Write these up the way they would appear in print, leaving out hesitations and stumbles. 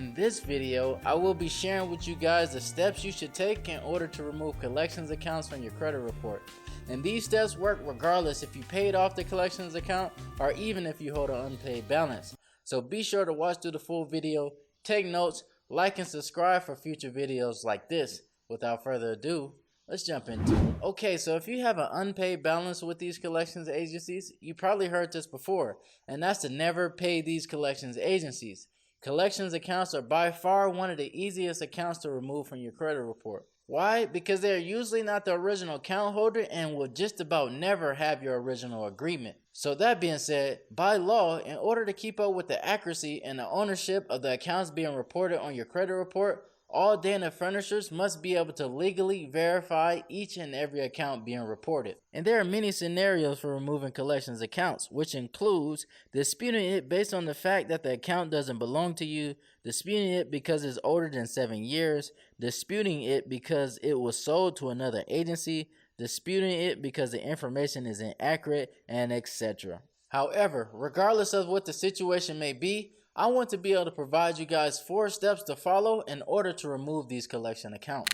In this video, I will be sharing with you guys the steps you should take in order to remove collections accounts from your credit report. And these steps work regardless if you paid off the collections account or even if you hold an unpaid balance. So be sure to watch through the full video, take notes, like and subscribe for future videos like this. Without further ado, let's jump into it. Okay, so if you have an unpaid balance with these collections agencies, you probably heard this before, and that's to never pay these collections agencies. Collections accounts are by far one of the easiest accounts to remove from your credit report. Why? Because they are usually not the original account holder and will just about never have your original agreement. So that being said, by law, in order to keep up with the accuracy and the ownership of the accounts being reported on your credit report, all data furnishers must be able to legally verify each and every account being reported. And there are many scenarios for removing collections accounts, which includes disputing it based on the fact that the account doesn't belong to you, disputing it because it's older than 7 years, disputing it because it was sold to another agency, disputing it because the information is inaccurate, and etc. However, regardless of what the situation may be, I want to be able to provide you guys 4 steps to follow in order to remove these collection accounts.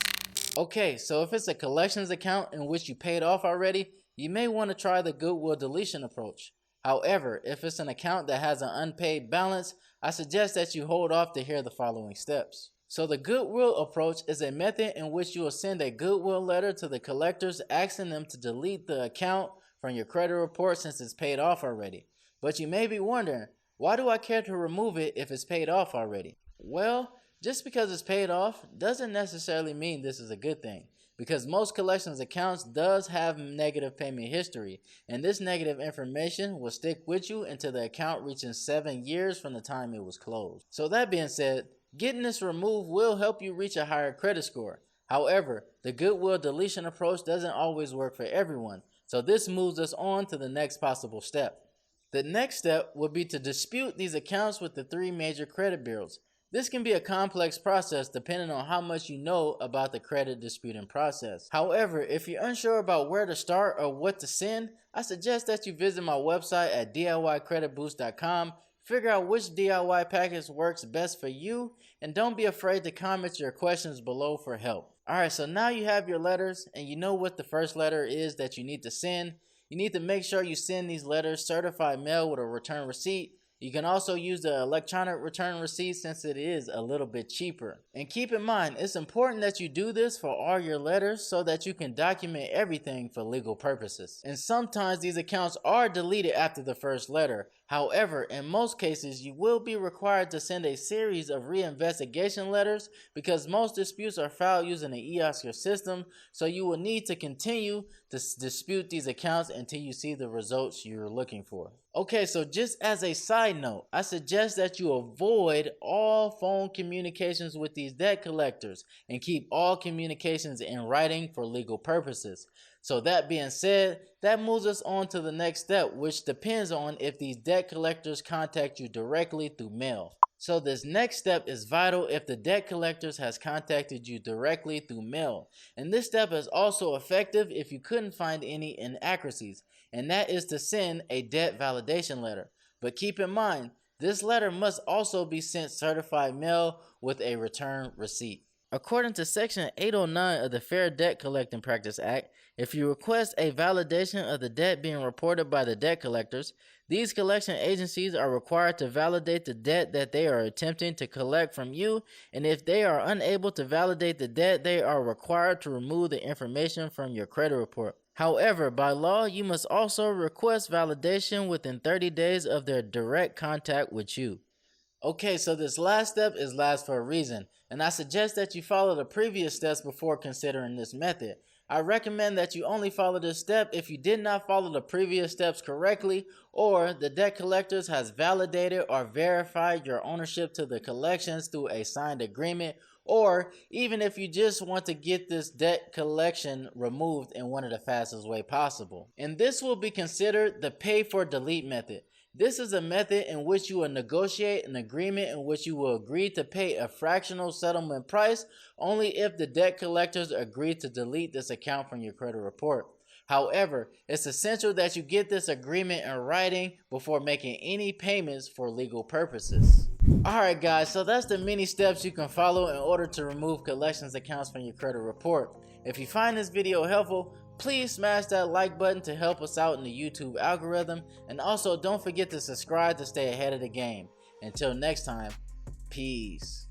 Okay, so if it's a collections account in which you paid off already, you may want to try the goodwill deletion approach. However, if it's an account that has an unpaid balance, I suggest that you hold off to hear the following steps. So the goodwill approach is a method in which you will send a goodwill letter to the collectors asking them to delete the account from your credit report since it's paid off already. But you may be wondering, why do I care to remove it if it's paid off already? Well, just because it's paid off doesn't necessarily mean this is a good thing, because most collections accounts does have negative payment history, and this negative information will stick with you until the account reaches 7 years from the time it was closed. So that being said, getting this removed will help you reach a higher credit score. However, the goodwill deletion approach doesn't always work for everyone, so this moves us on to the next possible step. The next step would be to dispute these accounts with the 3 major credit bureaus. This can be a complex process depending on how much you know about the credit disputing process. However, if you're unsure about where to start or what to send, I suggest that you visit my website at DIYcreditboost.com, figure out which DIY package works best for you, and don't be afraid to comment your questions below for help. Alright, so now you have your letters and you know what the first letter is that you need to send. You need to make sure you send these letters certified mail with a return receipt. You can also use the electronic return receipt since it is a little bit cheaper. And keep in mind, it's important that you do this for all your letters so that you can document everything for legal purposes. And sometimes these accounts are deleted after the first letter. However, in most cases, you will be required to send a series of reinvestigation letters because most disputes are filed using the eOscar system, so you will need to continue to dispute these accounts until you see the results you're looking for. Okay, so just as a side note, I suggest that you avoid all phone communications with these debt collectors and keep all communications in writing for legal purposes. So that being said, that moves us on to the next step, which depends on if these debt collectors contact you directly through mail. So this next step is vital if the debt collectors has contacted you directly through mail. And this step is also effective if you couldn't find any inaccuracies, and that is to send a debt validation letter. But keep in mind, this letter must also be sent certified mail with a return receipt. According to Section 809 of the Fair Debt Collecting Practice Act, if you request a validation of the debt being reported by the debt collectors, these collection agencies are required to validate the debt that they are attempting to collect from you, and if they are unable to validate the debt, they are required to remove the information from your credit report. However, by law, you must also request validation within 30 days of their direct contact with you. Okay, so this last step is last for a reason, and I suggest that you follow the previous steps before considering this method. I recommend that you only follow this step if you did not follow the previous steps correctly, or the debt collectors has validated or verified your ownership to the collections through a signed agreement, or even if you just want to get this debt collection removed in one of the fastest way possible. And this will be considered the pay for delete method. This is a method in which you will negotiate an agreement in which you will agree to pay a fractional settlement price only if the debt collectors agree to delete this account from your credit report. However, it's essential that you get this agreement in writing before making any payments for legal purposes. Alright guys, so that's the many steps you can follow in order to remove collections accounts from your credit report. If you find this video helpful, please smash that like button to help us out in the YouTube algorithm, and also don't forget to subscribe to stay ahead of the game. Until next time, peace.